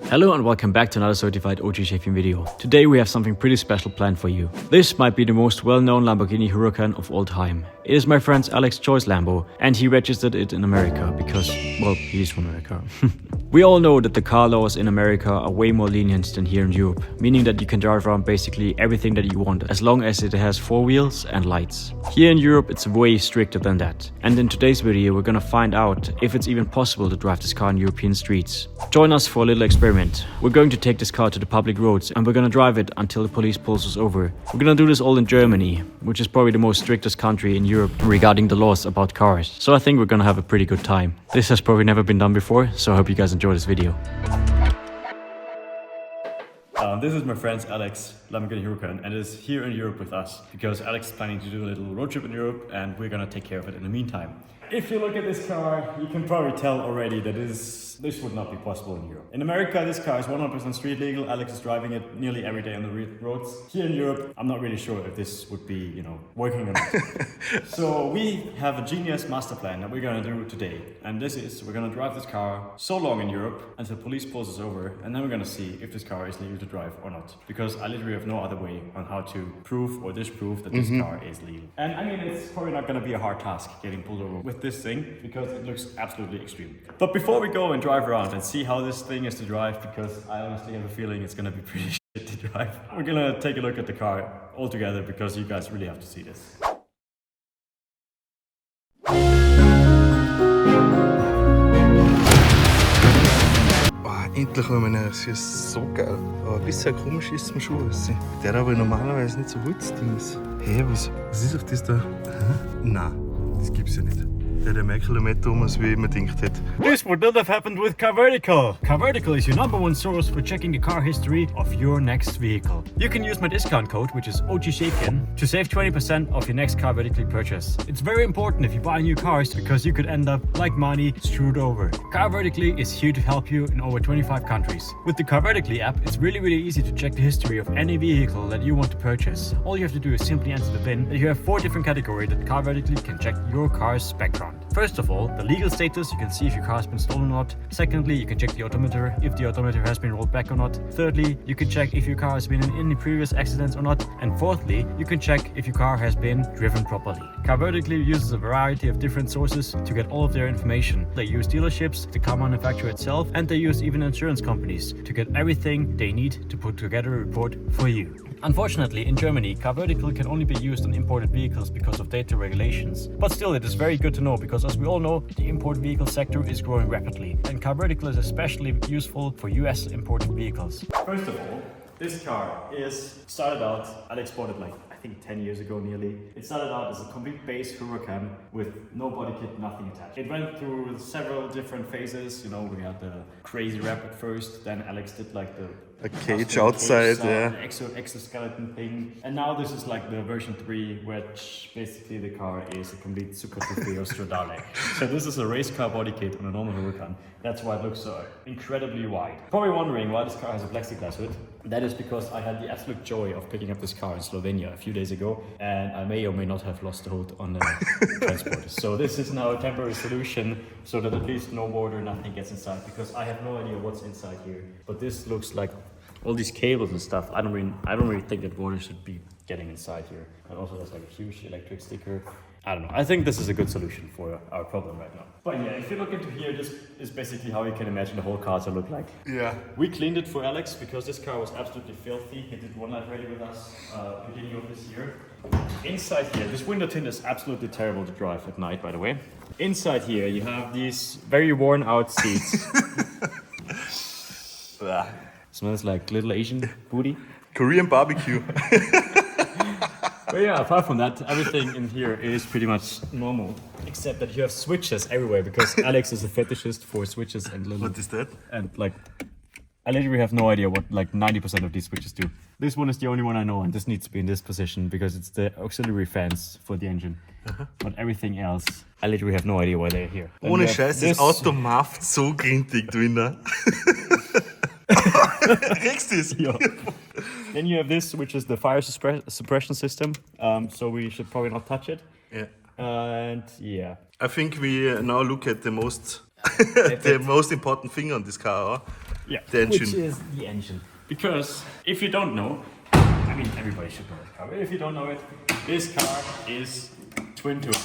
Hello and welcome back to another certified OG shaping video. Today we have something pretty special planned for you. This might be the most well-known Lamborghini Huracan of all time. It is my friend's Alex's choice Lambo, and he registered it in America because, well, he's from America. We all know that the car laws in America are way more lenient than here in Europe, meaning that you can drive around basically everything that you want as long as it has four wheels and lights. Here in Europe it's way stricter than that. And in today's video we're gonna find out if it's even possible to drive this car on European streets. Join us for a little experiment. We're going to take this car to the public roads and we're gonna drive it until the police pulls us over. We're gonna do this all in Germany, which is probably the most strictest country in Europe regarding the laws about cars. So I think we're gonna have a pretty good time. This has probably never been done before, so I hope you guys enjoy this video. This is my friend's Alex Lamborghini Huracan, and is here in Europe with us because Alex is planning to do a little road trip in Europe and we're gonna take care of it in the meantime. If you look at this car, you can probably tell already that this would not be possible in Europe. In America, this car is 100% street legal. Alex is driving it nearly every day on the roads. Here in Europe, I'm not really sure if this would be, working or not. So we have a genius master plan that we're gonna do today. And this is, we're gonna drive this car so long in Europe until police pulls us over, and then we're gonna see if this car is legal to drive or not. Because I literally have no other way on how to prove or disprove that this car is legal. And I mean, it's probably not gonna be a hard task getting pulled over with this thing because it looks absolutely extreme. But before we go and drive around and see how this thing is to drive, because I honestly have a feeling it's gonna be pretty shit to drive, we're gonna take a look at the car all together because you guys really have to see this. Endlich haben wir ihn, es ist so geil. Aber ein bisschen komisch ist es mir schon. Der hat aber normalerweise nicht so Holzdings. Hey, was ist auf das da? Nein, das gibt's ja nicht. Der hat ja mehr Kilometer um, als wie ich mir gedacht hätte. This would not have happened with Car Vertical. Car Vertical is your #1 source for checking the car history of your next vehicle. You can use my discount code, which is OGShaken, to save 20% of your next Car Vertically purchase. It's very important if you buy new cars because you could end up, like money, screwed over. Car Vertically is here to help you in over 25 countries. With the Car Vertically app, it's really easy to check the history of any vehicle that you want to purchase. All you have to do is simply enter the VIN. You have 4 different categories that Car Vertically can check your car's background. First of all, the legal status, you can see if your car has been stolen or not. Secondly, you can check the odometer, if the odometer has been rolled back or not. Thirdly, you can check if your car has been in any previous accidents or not. And fourthly, you can check if your car has been driven properly. Car Vertically uses a variety of different sources to get all of their information. They use dealerships, the car manufacturer itself, and they use even insurance companies to get everything they need to put together a report for you. Unfortunately, in Germany, Car Vertical can only be used on imported vehicles because of data regulations. But still, it is very good to know because, as we all know, the import vehicle sector is growing rapidly, and Car Vertical is especially useful for US imported vehicles. First of all, this car started out, Alex bought it like, I think 10 years ago nearly. It started out as a complete base Huracan with no body kit, nothing attached. It went through several different phases. We had the crazy wrap at first, then Alex did like the cage outside, yeah. The exoskeleton thing. And now this is like the version 3, which basically the car is a complete Supercar or Stradale. So this is a race car body kit on a normal Huracan. That's why it looks so incredibly wide. Probably wondering why this car has a plexiglass hood. That is because I had the absolute joy of picking up this car in Slovenia a few days ago, and I may or may not have lost the hold on the transport. So this is now a temporary solution so that at least no water, nothing gets inside, because I have no idea what's inside here. But this looks like all these cables and stuff. I don't really think that water should be getting inside here. And also there's like a huge electric sticker. I don't know. I think this is a good solution for our problem right now. But yeah, if you look into here, this is basically how you can imagine the whole car to look like. Yeah. We cleaned it for Alex because this car was absolutely filthy. He did one night ready with us beginning of this year. Inside here, this window tint is absolutely terrible to drive at night, by the way. Inside here, you have these very worn out seats. Smells like little Asian booty. Korean barbecue. But yeah, apart from that, everything in here is pretty much normal, except that you have switches everywhere because Alex is a fetishist for switches and little. What is that? And like, I literally have no idea what like 90% of these switches do. This one is the only one I know, and this needs to be in this position because it's the auxiliary fans for the engine. But everything else, I literally have no idea why they're here. Ohne Scheiß, das Auto macht so grintig drinnen. Kriegst du es? Yeah. Then you have this, which is the fire suppression system. So we should probably not touch it. Yeah. And yeah. I think we now look at the most important thing on this car. Yeah, The engine. which is the engine. Because if you don't know, I mean everybody should know this car, but if you don't know it, this car is twin turbo.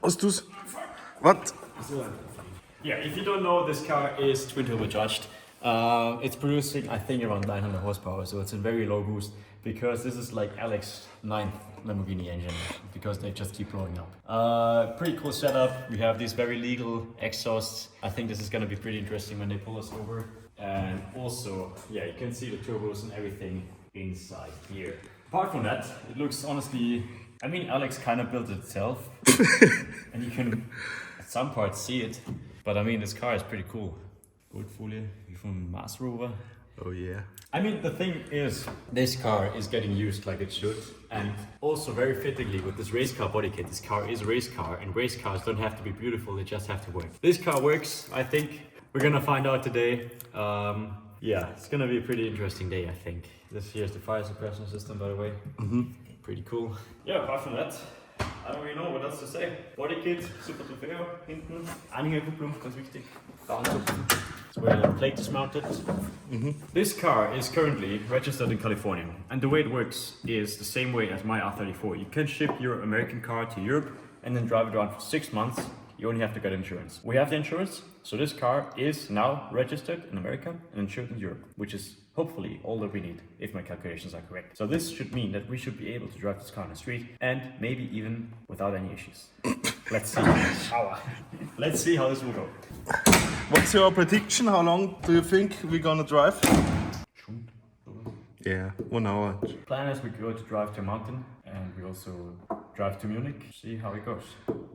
Hast du's? What? Yeah, if you don't know, this car is twin turbocharged. It's producing, I think, around 900 horsepower, so it's a very low boost because this is like Alex's 9th Lamborghini engine because they just keep blowing up. Pretty cool setup. We have these very legal exhausts. I think this is going to be pretty interesting when they pull us over. And also, yeah, you can see the turbos and everything inside here. Apart from that, it looks honestly, I mean, Alex kind of built it itself. And you can at some parts see it. But I mean, this car is pretty cool. Goldfolie from Mars Rover. Oh yeah. I mean, the thing is, this car is getting used like it should. And also very fittingly with this race car body kit, this car is a race car, and race cars don't have to be beautiful, they just have to work. This car works, I think. We're gonna find out today. Yeah, it's gonna be a pretty interesting day, I think. This here's the fire suppression system, by the way. Pretty cool. Yeah, apart from that, I don't really know what else to say. Body kit, super Trofeo, hinten. Anhängerkupplung, ganz wichtig. It's where the plate is mounted. This car is currently registered in California. And the way it works is the same way as my R34. You can ship your American car to Europe and then drive it around for 6 months. You only have to get insurance. We have the insurance, so this car is now registered in America and insured in Europe, which is hopefully all that we need, if my calculations are correct. So this should mean that we should be able to drive this car on the street, and maybe even without any issues. Let's see. Let's see how this will go. What's your prediction? How long do you think we're gonna drive? Yeah, 1 hour. Plan is we go to drive to a mountain, and we also drive to Munich, see how it goes.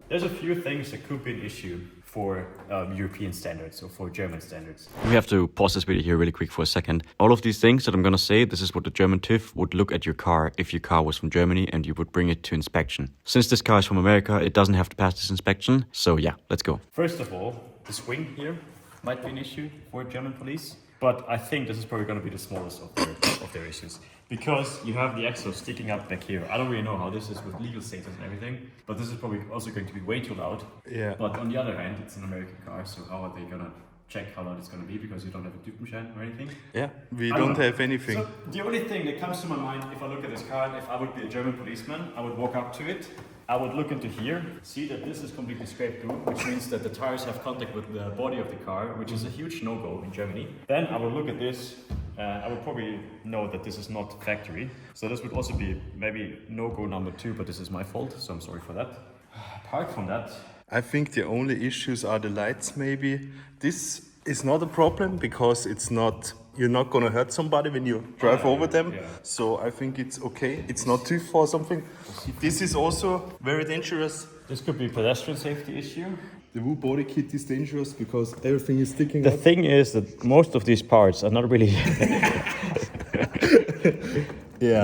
There's a few things that could be an issue for European standards or for German standards. We have to pause this video here really quick for a second. All of these things that I'm gonna say, this is what the German TÜV would look at your car if your car was from Germany and you would bring it to inspection. Since this car is from America, it doesn't have to pass this inspection. So yeah, let's go. First of all, the swing here might be an issue for German police. But I think this is probably going to be the smallest of their issues. Because you have the exhaust sticking up back here. I don't really know how this is with legal status and everything. But this is probably also going to be way too loud. Yeah. But on the other hand, it's an American car. So how are they going to check how loud it's going to be? Because you don't have a Typenschein or anything. Yeah, we don't have anything. So the only thing that comes to my mind if I look at this car, and if I would be a German policeman, I would walk up to it. I would look into here, see that this is completely scraped through, which means that the tires have contact with the body of the car, which is a huge no-go in Germany. Then I would look at this, I would probably know that this is not factory. So this would also be maybe no-go number 2, but this is my fault, so I'm sorry for that. Apart from that, I think the only issues are the lights maybe. This is not a problem because it's not, you're not gonna hurt somebody when you drive over them. Yeah. So I think it's okay. It's not too far or something. This is also very dangerous. This could be a pedestrian safety issue. The wood body kit is dangerous because everything is sticking The up. thing is that most of these parts are not really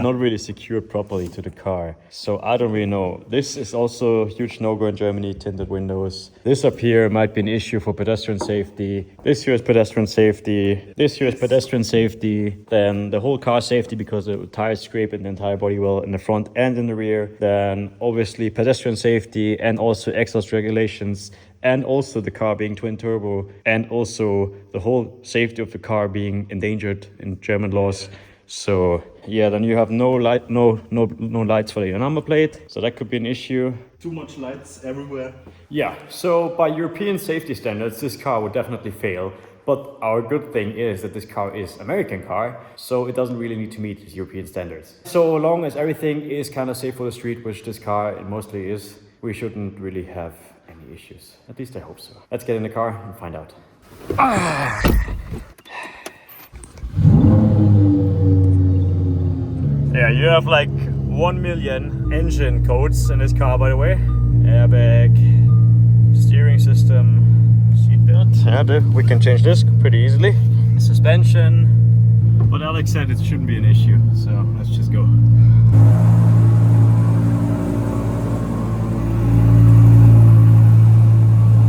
not really secured properly to the car. So I don't really know. This is also a huge no-go in Germany, tinted windows. This up here might be an issue for pedestrian safety. This here is pedestrian safety. This here is pedestrian safety. Then the whole car safety because the tires scrape in the entire body well in the front and in the rear. Then obviously pedestrian safety and also exhaust regulations. And also the car being twin turbo. And also the whole safety of the car being endangered in German laws. So yeah, then you have no lights for your number plate, so that could be an issue. Too much lights everywhere. Yeah, so by European safety standards, this car would definitely fail. But our good thing is that this car is American car, so it doesn't really need to meet European standards. So long as everything is kind of safe for the street, which this car it mostly is, we shouldn't really have any issues. At least I hope so. Let's get in the car and find out. Yeah, you have like 1 million engine codes in this car, by the way. Airbag, steering system, seatbelt. Yeah, we can change this pretty easily. Suspension. But Alex said it shouldn't be an issue, so let's just go.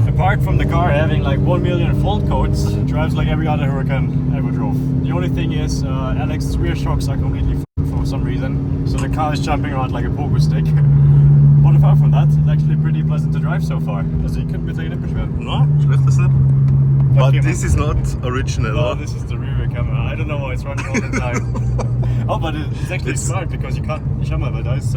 Apart from the car having like 1 million fault codes, it drives like every other Huracan I ever drove. The only thing is Alex's rear shocks are completely for some reason, so the car is jumping around like a pogo stick. But apart from that, it's actually pretty pleasant to drive so far. Also, ich könnte mir jetzt nicht beschweren. No, schlecht ist nicht. But this is not original. No, this is the rear camera. I don't know why it's running all the time. Oh, but it's actually smart because you can't. Schau mal, weil da ist.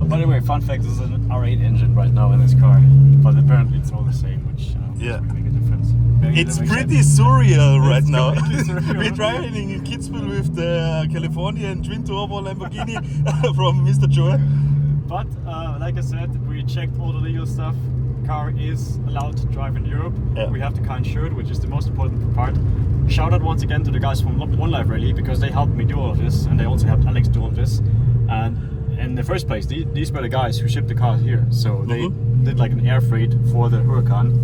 By the way, fun fact: this is an R8 engine right now in this car, but apparently it's all the same, which doesn't make a difference. It's pretty surreal right now. Surreal. We're driving in Kitzbühel with the Californian twin turbo Lamborghini from Mr. Joe. But like I said, we checked all the legal stuff. Car is allowed to drive in Europe. Yeah. We have the car insured, which is the most important part. Shout out once again to the guys from One Life Rally because they helped me do all of this, and they also helped Alex do all of this. And in the first place, these were the guys who shipped the car here, so they did like an air freight for the Huracan.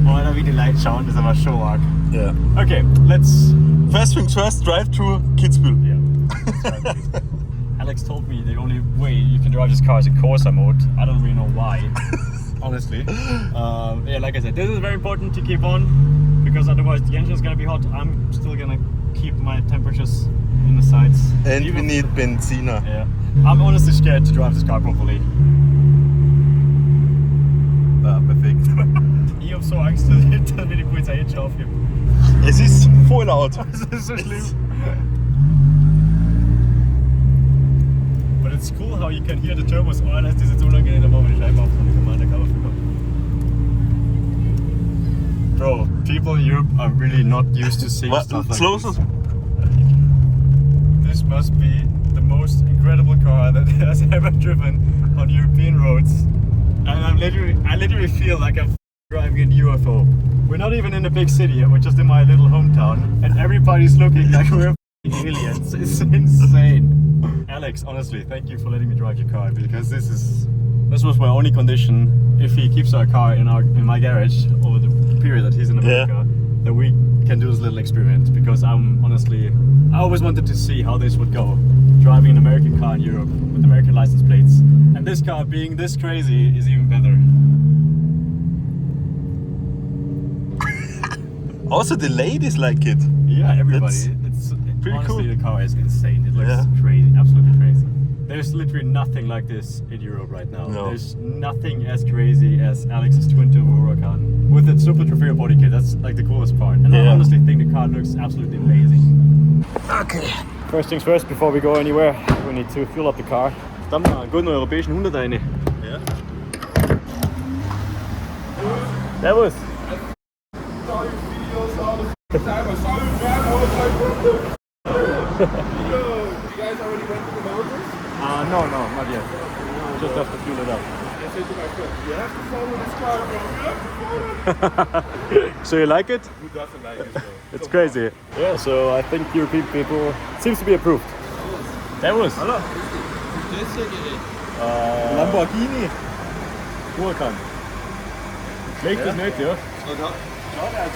Oh, da wie die Lights schauen, das ist aber show arg. Yeah. Okay, let's. First things first, drive through Kitzbühel. Yeah. Alex told me the only way you can drive this car is in Corsa mode. I don't really know why, honestly. Yeah, like I said, this is very important to keep on because otherwise the engine is gonna be hot. I'm still gonna keep my temperatures in the sides. And we need benzina. Yeah, I'm honestly scared to drive this car properly. Perfekt. Ich hab so Angst, dass mir die Polizei jetzt schon aufhebt. Es ist voll laut. Das ist so schlimm. But it's cool how you can hear the turbos. Oh, das ist jetzt unangenehm, da machen wir die Scheibe auf und die Commander Bro, people in Europe are really not used to seeing stuff like this. This must be the most incredible car that has ever driven on European roads. And I literally feel like I'm driving in UFO. We're not even in a big city yet, we're just in my little hometown. And everybody's looking like we're aliens. It's insane. Alex, honestly, thank you for letting me drive your car because this was my only condition if he keeps our car in my garage over the period that he's in America, that we can do this little experiment because I always wanted to see how this would go, driving an American car in Europe with American license plates, and this car being this crazy is even better. Also the ladies like it. Yeah, everybody. It's pretty honestly, cool. The car is insane. It looks crazy, absolutely crazy. There's literally nothing like this in Europe right now. No. There's nothing as crazy as Alex's twin turbo Huracan with its super Trofeo body kit. That's like the coolest part. And I honestly think the car looks absolutely amazing. Okay. First things first, before we go anywhere, we need to fuel up the car. Dann mal einen guten europäischen 100 rein. Ja. Servus. You guys already went to the mountains? No, not yet. Just have to fuel it up. I said to my friend, you have to follow this car, bro. You have to follow it. So you like it? Who doesn't like it, bro? It's crazy. Yeah, so I think European people seems to be approved. Servus. Hallo. Das hier Gerät. Lamborghini. Huracan. Schlecht ist nicht, ja? Schau, der hat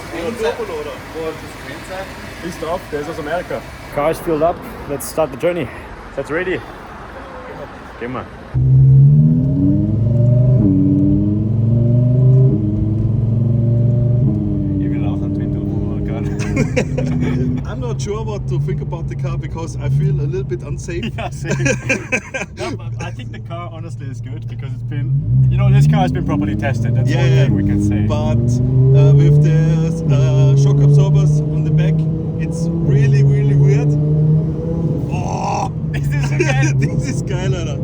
Turbo, oder? Wo hat das Kennzeichen? Ist drauf, der ist aus Amerika. Car is filled up. Let's start the journey. That's ready. Gehen wir. Ich will auch einen Twin Turbo Huracan. I'm not sure what to think about the car because I feel a little bit unsafe. Yeah, same. No, but I think the car honestly is good because it's been, this car has been properly tested. That's one thing we can say. But with the shock absorbers on the back, it's really, really weird. Oh, Is this okay? this is geil, Alter.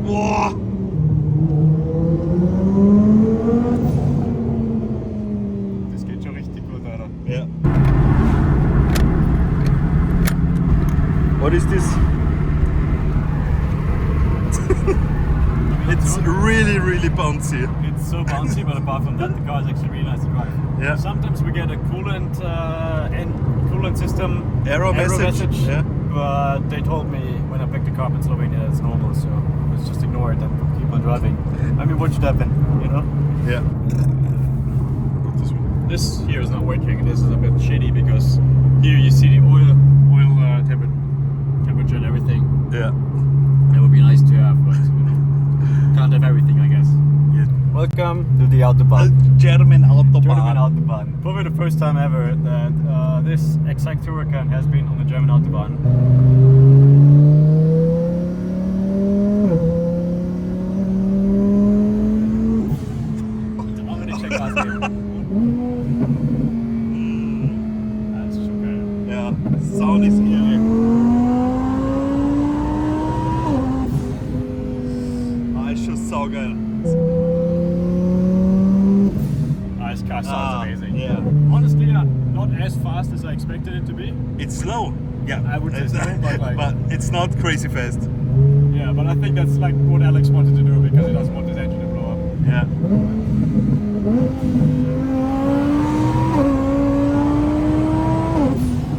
Oh. Das geht schon richtig gut, Alter. Yeah. What is this? It's really, really bouncy. It's so bouncy, but apart from that, the car is actually really nice to drive. Yeah. Sometimes we get a coolant system Error message. Yeah. But they told me when I picked the car up in Slovenia that it's normal, so let's just ignore it and keep on driving. I mean, what should happen, Yeah. This here is not working. This is a bit shitty because here you see the oil temperature and everything. Yeah. It would be nice to have, but can't have everything, I guess. Yeah. Welcome to the Autobahn. German Autobahn. German Autobahn. Probably the first time ever that this exact Huracan has been on the German Autobahn. Gas geben. Das ist schon geil. Ja, Sound ist irre. Ah, ist schon saugeil. This car sounds amazing. Yeah. Honestly, not as fast as I expected it to be. It's slow. Yeah, I would say slow, but like... but it's not crazy fast. Yeah, but I think that's like what Alex wanted to do because he doesn't want his engine to blow up. Yeah.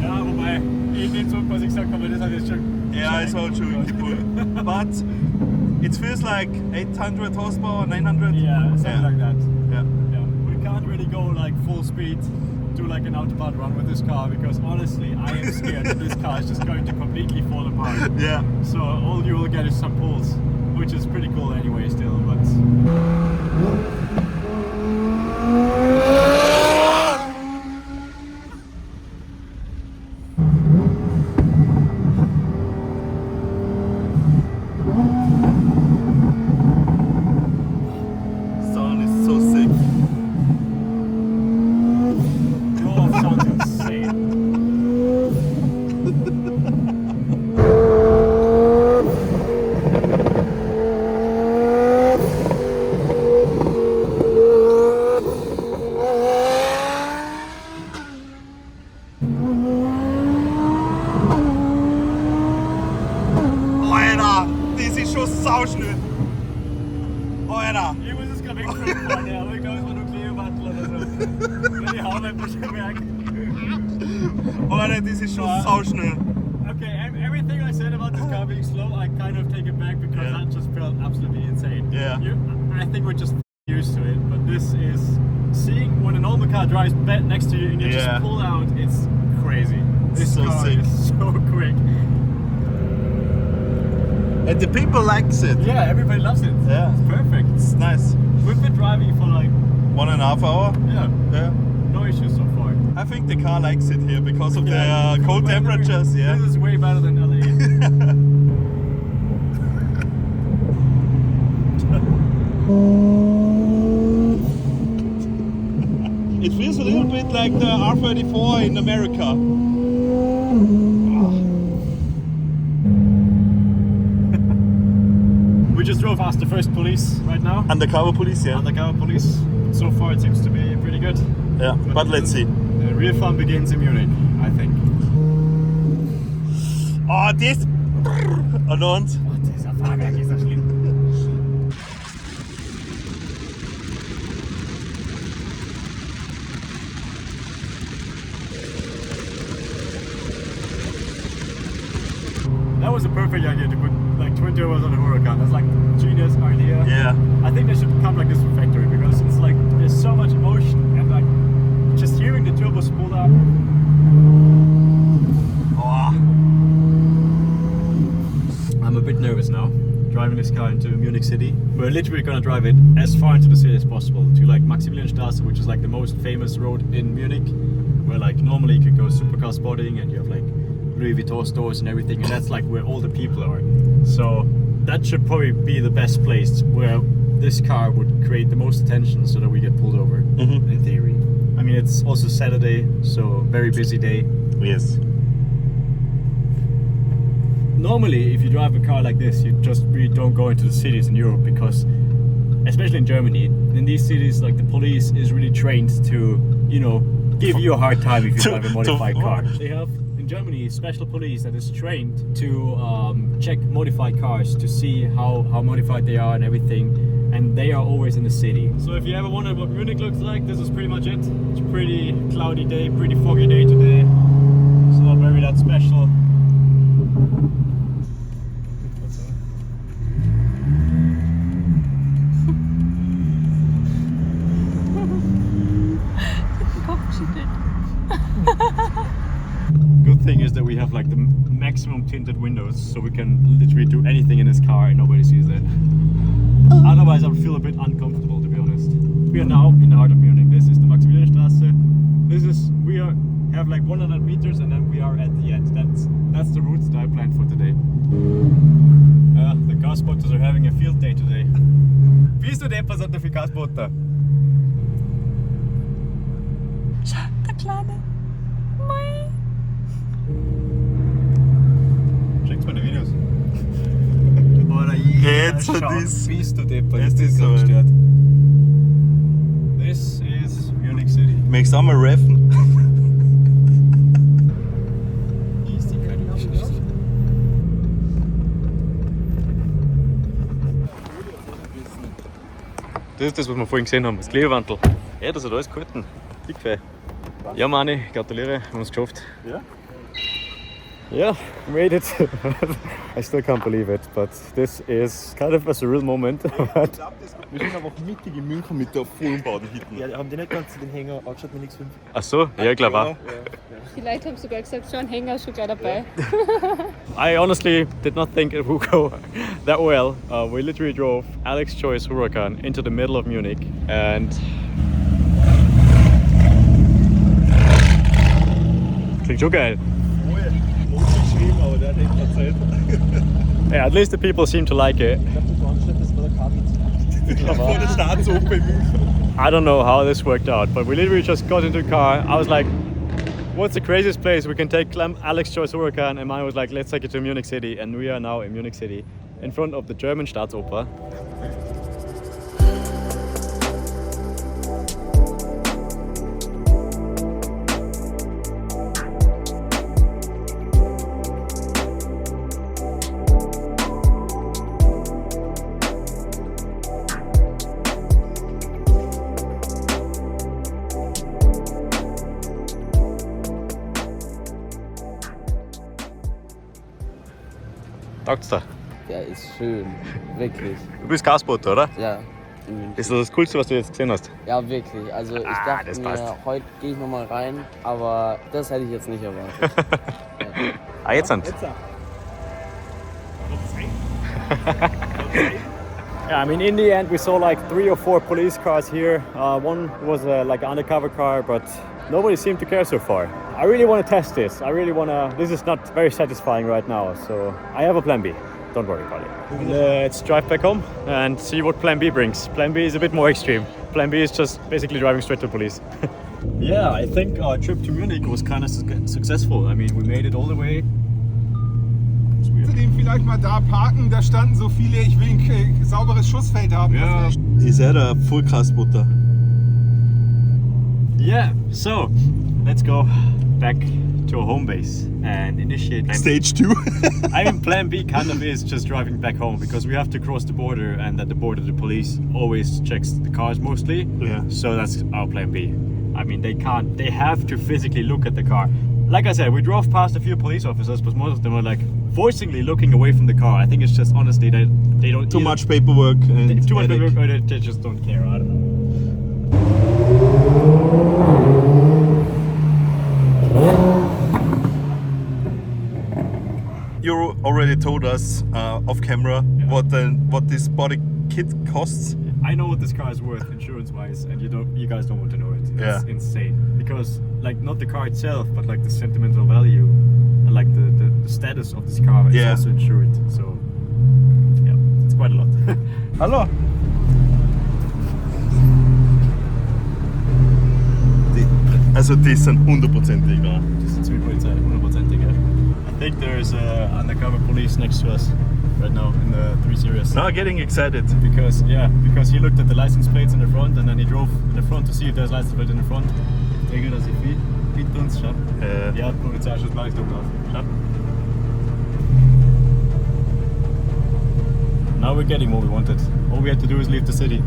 Ja, wobei, ich den Zug, was ich gesagt habe, das hat jetzt schon... Yeah, it's all true. But it feels like 800 horsepower, 900. Yeah, something like that. Yeah. Yeah, we can't really go like full speed to like an Autobahn run with this car because honestly, I am scared that this car is just going to completely fall apart. Yeah. So all you will get is some pulls, which is pretty cool anyway still, but... Sound is so sick. Oh, sounds insane. Alter, das ist schon sauschnell. Alter. Ich muss es gerade weggucken, Freunde, aber ich glaube, es war nur Kleewandel oder so. Wenn die Haare nicht merken. Alter, das ist schon Ja. sauschnell. Okay, everything I said about this car being slow, I kind of take it back because Yeah. that just felt absolutely insane. Yeah. I think we're just used to it, but this is seeing when a normal car drives next to you and you Yeah. just pull out. It's crazy. This So car sick. is so quick. And the people likes it. Yeah, everybody loves it. Yeah. It's perfect. It's nice. We've been driving for like 1.5 hour. yeah, Yeah. no issues so far. I think the car likes it here because of Yeah, the cold weather. temperatures. Yeah. This is way better than LA. It feels a little bit like the R34 in America. We just drove past the first police right now. Undercover police, yeah. Undercover police. So far it seems to be pretty good. Yeah, but let's see. The real fun begins in Munich, I think. Oh, das. Und uns. Oh, dieser Fahrwerk ist so schlimm. That was a perfect idea to put like twin turbos on the Huracan. That's like genius idea. Yeah. I think they should come like this from factory because it's like there's so much emotion and like just hearing the turbos pull up. Oh. I'm a bit nervous now driving this car into Munich City. We're literally gonna drive it as far into the city as possible to like Maximilianstraße, which is like the most famous road in Munich, where like normally you could go supercar spotting and you have like Louis Vuitton stores and everything, and that's like where all the people are. So that should probably be the best place where this car would create the most attention so that we get pulled over, in theory. I mean, it's also Saturday, so very busy day. Yes. Normally, if you drive a car like this, you just really don't go into the cities in Europe because, especially in Germany, in these cities, like the police is really trained to, you know, give you a hard time if you drive a modified car. They have in Germany special police that is trained to check modified cars to see how modified they are and everything, and they are always in the city. So if you ever wondered what Munich looks like, this is pretty much it. It's a pretty cloudy day, pretty foggy day today. It's not very that special. Good thing is that we have like the maximum tinted windows, so we can literally do anything in this car and nobody sees it. Otherwise I would feel a bit uncomfortable, to be honest. We are now in the heart of Munich. This is the Maximilianstraße. We have like 100 meters and then we are at the end. That's the routes that I planned for today. The car spotters are having a field day today. Wie ist du der Passant für Car Spotter? Kleine. Mei. Schickt mir die Videos. Oder Jetzt hat das. Bist du deppert. Jetzt Das ist ist so. gestört. This is Munich City. Möchtest du auch mal raffen? Hier ist die kalte Geschichte. Das ist das, was wir vorhin gesehen haben, das Klebewandel. Ja, das hat alles gehalten. Dickfei. Ja, Mani, gratuliere, wir haben es geschafft. Ja. Yeah, made it. I still can't believe it, but this is kind of a surreal moment. Wir sind aber auch mittig in München mit der vollen Bade hinten. Ja, haben die nicht ganz den Hänger angeschaut mit nichts 5? Ach so, ja, ich glaube auch. Die Leute haben sogar gesagt, schon Hänger schon gleich dabei. I honestly did not think it would go that well. We literally drove Alex Choi's Huracan into the middle of Munich and klingt schon geil. Geschrieben, aber der hat echt erzählt. Yeah, at least the people seem to like it. Ich glaube, das Anschluss, das war der Kabel. Vor der Staatsoper in München. I don't know how this worked out, but we literally just got into the car. I was like, what's the craziest place we can take Alex Choi's Huracan? And mine was like, let's take it to Munich City. And we are now in Munich City in front of the German Staatsoper. Taugt's da? Ja, ist schön. Wirklich. Du bist Gasbote, oder? Ja. Ist das Coolste, was du jetzt gesehen hast? Ja, wirklich. Also ich dachte das mir, passt. heute gehe ich nochmal rein, aber das hätte ich jetzt nicht erwartet. Ah, jetzt sind Yeah, I mean, in the end, we saw like 3 or 4 police cars here. One was like an undercover car, but nobody seemed to care so far. I really want to test this. This is not very satisfying right now, so I have a plan B. Don't worry about it. Let's drive back home and see what plan B brings. Plan B is a bit more extreme. Plan B is just basically driving straight to police. Yeah, I think our trip to Munich was kind of successful. I mean, we made it all the way. Zudem vielleicht mal da parken, da standen so viele, ich will ein sauberes Schussfeld haben. Ja. Ist er der Vollkastbutter? Yeah, so let's go back to our home base and initiate Stage 2. I mean, plan B kind of is just driving back home because we have to cross the border, and at the border the police always checks the cars mostly. Yeah. So that's our plan B. I mean, they have to physically look at the car. Like I said, we drove past a few police officers, but most of them were like forcingly looking away from the car. I think it's just honestly they don't Too much paperwork and too much headache. paperwork, or they just don't care. I don't know. You already told us off camera what this body kit costs. I know what this car is worth insurance-wise, and you guys don't want to know it. It's Yeah. insane because like not the car itself, but like the sentimental value and like the status of this car is Yeah. also insured. So yeah, it's quite a lot. Hallo. Die sind 100% egal. Just 100%. I think there's undercover police next to us right now in the 3 Series. Now getting excited. Because he looked at the license plates in the front and then he drove in the front to see if there's license plate in the front. Regelt er sich viel? Hinter uns, schau. Ja, Polizeischutz Leistung drauf. Schau. Now we're getting what we wanted. All we had to do is leave the city.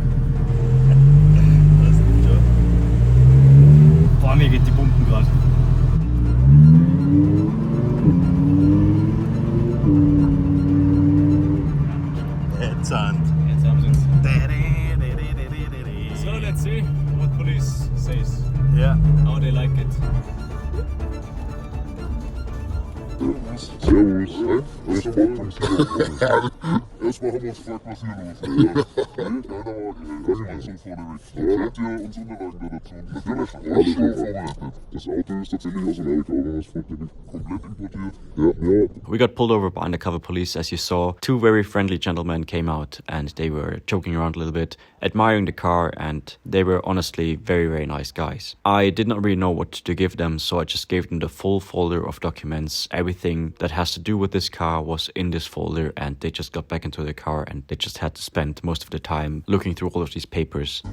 Boah, mir geht die Pumpen gerade. Jetzt sind. Jetzt haben sie uns. So, let's see what police says. Ja. How they like it. Servus, was Erstmal haben wir uns gefragt, was hier los ist. Ja. Nee, keiner war irgendwann so vorneweg. Dann könnt ihr uns Unterlagen da dazu. Natürlich, alles schon vorbereitet. Das Auto ist tatsächlich aus Amerika, aber das komplett importiert. Ja. We got pulled over by undercover police, as you saw. Two very friendly gentlemen came out and they were joking around a little bit, admiring the car, and they were honestly very, very nice guys. I did not really know what to give them, so I just gave them the full folder of documents. Everything that has to do with this car was in this folder, and they just got back into the car and they just had to spend most of the time looking through all of these papers.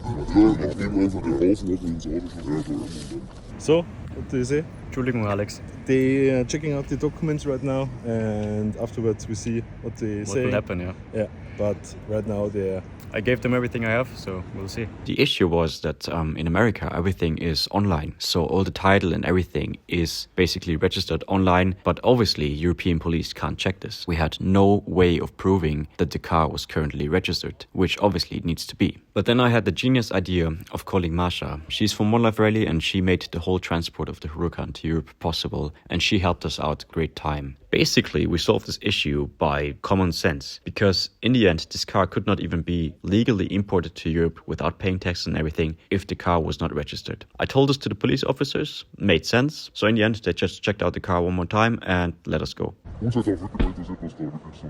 So, what do you say? Entschuldigung, Alex. They are checking out the documents right now, and afterwards we see what they say. What will happen, yeah. Yeah, but right now they're... I gave them everything I have, so we'll see. The issue was that in America, everything is online. So all the title and everything is basically registered online. But obviously, European police can't check this. We had no way of proving that the car was currently registered, which obviously it needs to be. But then I had the genius idea of calling Masha. She's from One Life Rally and she made the whole transport of the Huracan to Europe possible. And she helped us out great time. Basically, we solved this issue by common sense, because in the end, this car could not even be legally imported to Europe without paying taxes and everything if the car was not registered. I told this to the police officers, made sense. So in the end, they just checked out the car one more time and let us go. Uns hat auch wirklich mal interessiert, was da wirklich so,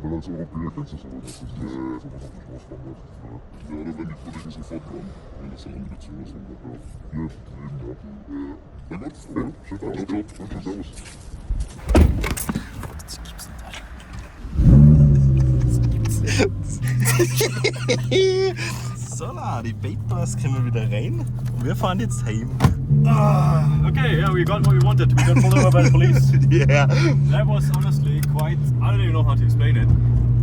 weil als Europäer kennst du sowas, das ist sowas natürlich auswandert. Ja, da werden die Kollegen sofort dran, wenn das dann wieder zu was und ja, hier, eben, ja. Mein Gott, schönen Tag, ciao, danke, servus. So, die Papers kommen wieder rein und wir fahren jetzt heim. Okay, yeah, we got what we wanted. We got pulled over by the police. Yeah. That was honestly quite... I don't even know how to explain it.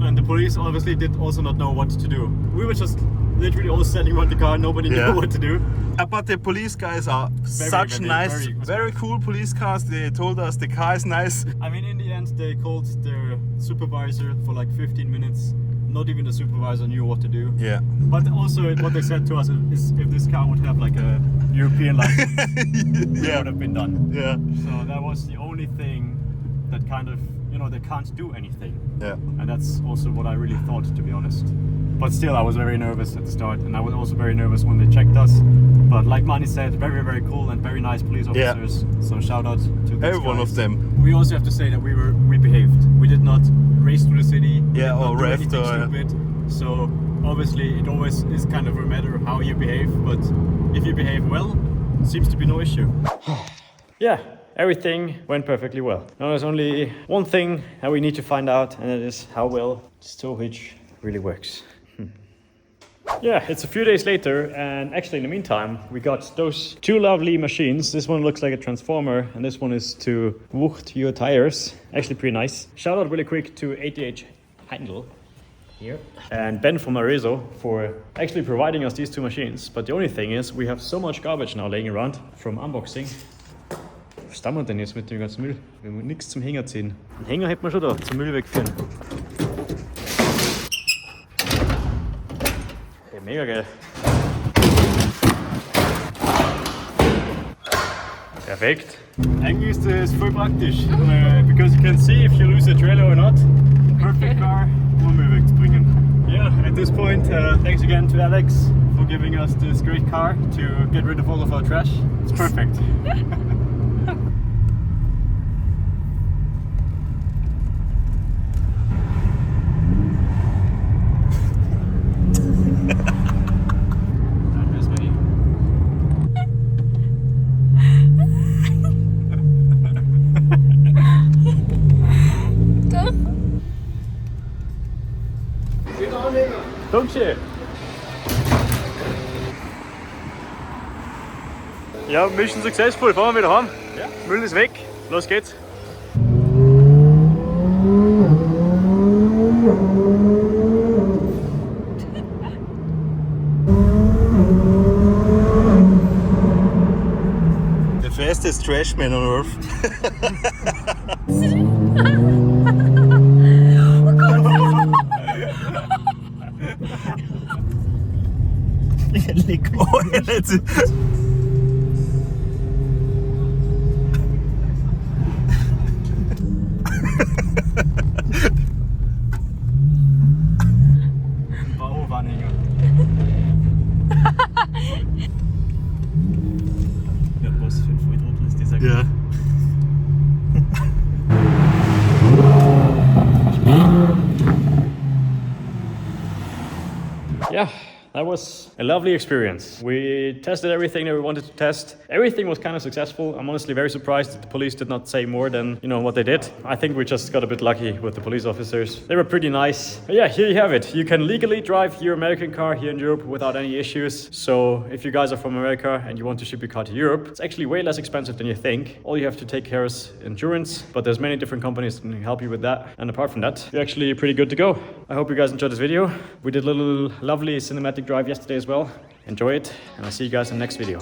And the police obviously did also not know what to do. We were just literally all standing around the car, nobody knew what to do. But the police guys are such nice, very cool police cars. They told us the car is nice. I mean, in the end, they called their supervisor for like 15 minutes. Not even the supervisor knew what to do. Yeah. But also, what they said to us is if this car would have like a European license, it would have been done. Yeah. So that was the only thing that kind of, you know, they can't do anything. Yeah. And that's also what I really thought, to be honest. But still, I was very nervous at the start, and I was also very nervous when they checked us. But like Mani said, very, very cool and very nice police officers. Yeah. So shout out to every one of them. We also have to say that we behaved. We did not race through the city. Yeah, or do anything stupid. So obviously, it always is kind of a matter of how you behave. But if you behave well, it seems to be no issue. Yeah. Everything went perfectly well. Now there's only one thing that we need to find out, and that is how well this tow hitch really works. Yeah, it's a few days later, and actually in the meantime, we got those two lovely machines. This one looks like a transformer, and this one is to wucht your tires. Actually pretty nice. Shout out really quick to 88 Handel here and Ben from Arezzo for actually providing us these two machines. But the only thing is, we have so much garbage now laying around from unboxing. Was tun wir denn jetzt mit dem ganzen Müll? Wir haben nichts zum Hänger ziehen. Einen Hänger hätten wir schon da, zum Müll wegführen. Hey, mega geil. Perfekt. Eigentlich ist das voll praktisch, because you can see if you lose a trailer or not. Perfect car, um Müll wegzubringen. Yeah, at this point, thanks again to Alex for giving us this great car to get rid of all of our trash. It's perfect. Danke. Ja, Mission successful. Fahren wir wieder heim. Ja. Müll ist weg. Los geht's. The fastest trash man on earth. Oh, jetzt. Ja, was für ein Volltrottel ist dieser? Ja. Yeah, that was a lovely experience. We tested everything that we wanted to test. Everything was kind of successful. I'm honestly very surprised that the police did not say more than, what they did. I think we just got a bit lucky with the police officers. They were pretty nice. But yeah, here you have it. You can legally drive your American car here in Europe without any issues. So if you guys are from America and you want to ship your car to Europe, it's actually way less expensive than you think. All you have to take care is insurance, but there's many different companies that can help you with that. And apart from that, you're actually pretty good to go. I hope you guys enjoyed this video. We did a little lovely cinematic drive yesterday as well. Enjoy it, and I'll see you guys in the next video.